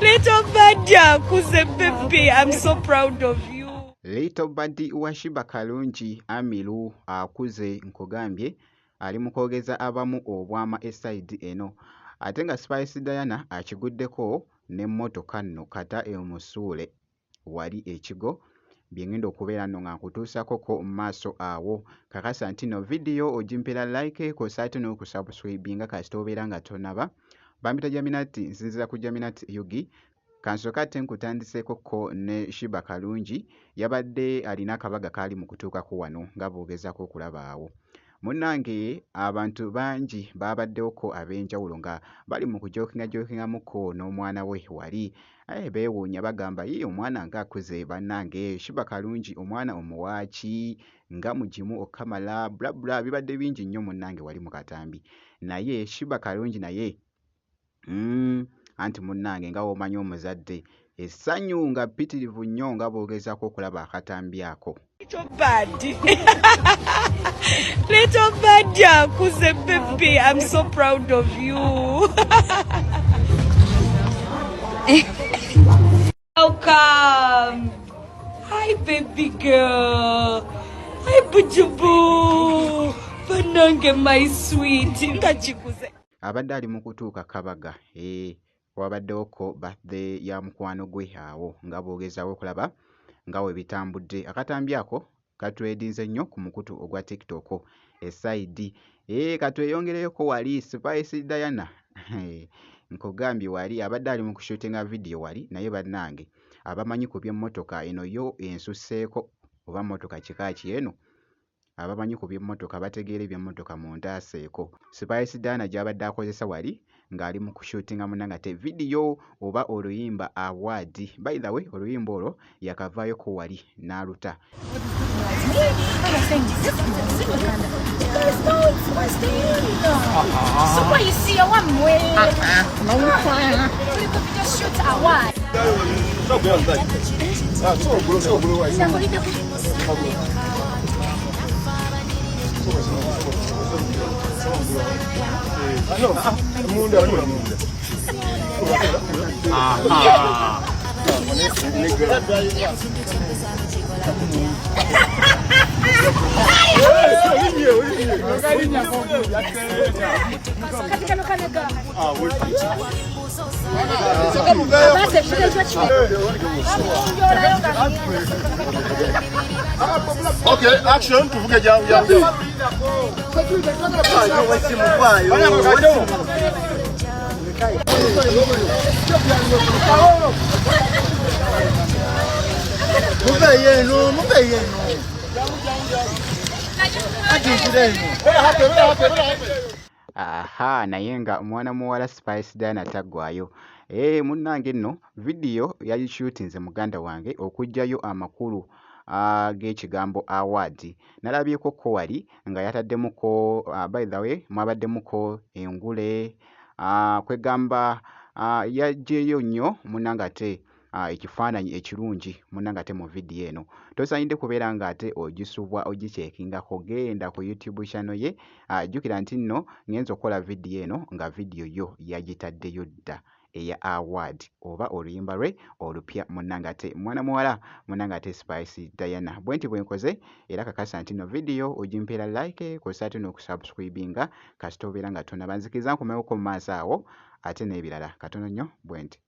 Little Buddy akuze baby, I'm so proud of you. Little Buddy wa Shiba Kalungi Amiru akuze nkugambye ali mu kwogeza abamu obwama eside eno ate nga Spice Diana akiguddeko n'emmotoka nno kata emusuule wali ekigo byengenda okubeera nno nga nkutuusakoko mu maaso awo kakasa nti no vidiyo ogimpera like kosaate n'okusubscribinga kasita obeera nga tonaba bampita Jaminati nsinzira ku Jaminati Yugi kansooka ate nkutandiseekoko ne Shiba Kalungi yabadde alina akabaga kaali mu kutuukako wano nga boogezaako okulaba awo munnange abantu bangi babaddewoko ab'enjawulo nga bali mu kujokingamuko n'omwana we wali beewuunya bagamba ye omwana ng'akuze bannange Shiba Kalungi omwana omuwaaki nga mugimu okamala bulabula bibadde bingi nnyo munnange wali mu katambi naye Shiba Kalungi naye anti munnange nga womanyi omuzadde essanyu nga ppitirivu nnyo nga boogezaako okulaba akatambi ako. Little Buddy. Little Buddy akuze baby, I'm so proud of you. Welcome. Hi baby girl. Hi bujubu. Banange my sweet. Ngachikuze. Abadde ali mu kutuuka kabaga wabaddewoko birthday ya mukwano gwe awo nga boogezaawo okulaba nga we bitambudde akatambi ako katwedinze nnyo ku mukutu ogwa TikTok esayidi katweyongereyoko wali Spice Diana nkugambye wali abadde ali mu kushutinga vidiyo wali naye bannange abamanyi ku by'emmotoka eno yo ensusseeko oba mmotoka kika ki eno abamanyi ku by'emmotoka bategeera eby'emmotoka mu ntaaseeko Spice Diana gy'abadde akozesa wali ng'ali mu kushutinga munnanga te vidiyo oba oluyimba award by the way oluyimba olwo yakavaayoko wali n'aluta Okay, action, tuvuge jambo. Aha, naye nga mwana muwala Spice Diana taggwayo. Munnange nno vidiyo yagishutinze muganda wange okuggyayo amakulu g'ekigambo award nalabyeko wali nga yataddemuko by the way mwabaddemuko engule kwegamba yaggyeyo nnyo munnange ate ekifaananyi ekirungi munnange ate mu vidiyo eno tosaanidde kubeera nga ate ogisubwa ogiceekingako genda ku YouTube channel ye jjukira nti nno ngenza okukola vidiyo eno nga vidiyo yo yagitaddeyo dda eya award oba oluyimba lwe olupya munnange ate mwana muwala munnange ate Spice Diana bwe nti bwe nkoze era kakasa nti no vidiyo ogimpeera like kosa ate n'okusubscribinga kasita obeera nga tonaba nzikiriza nkomewoko mu maaso awo ate n'ebirala katono nnyo bwe nti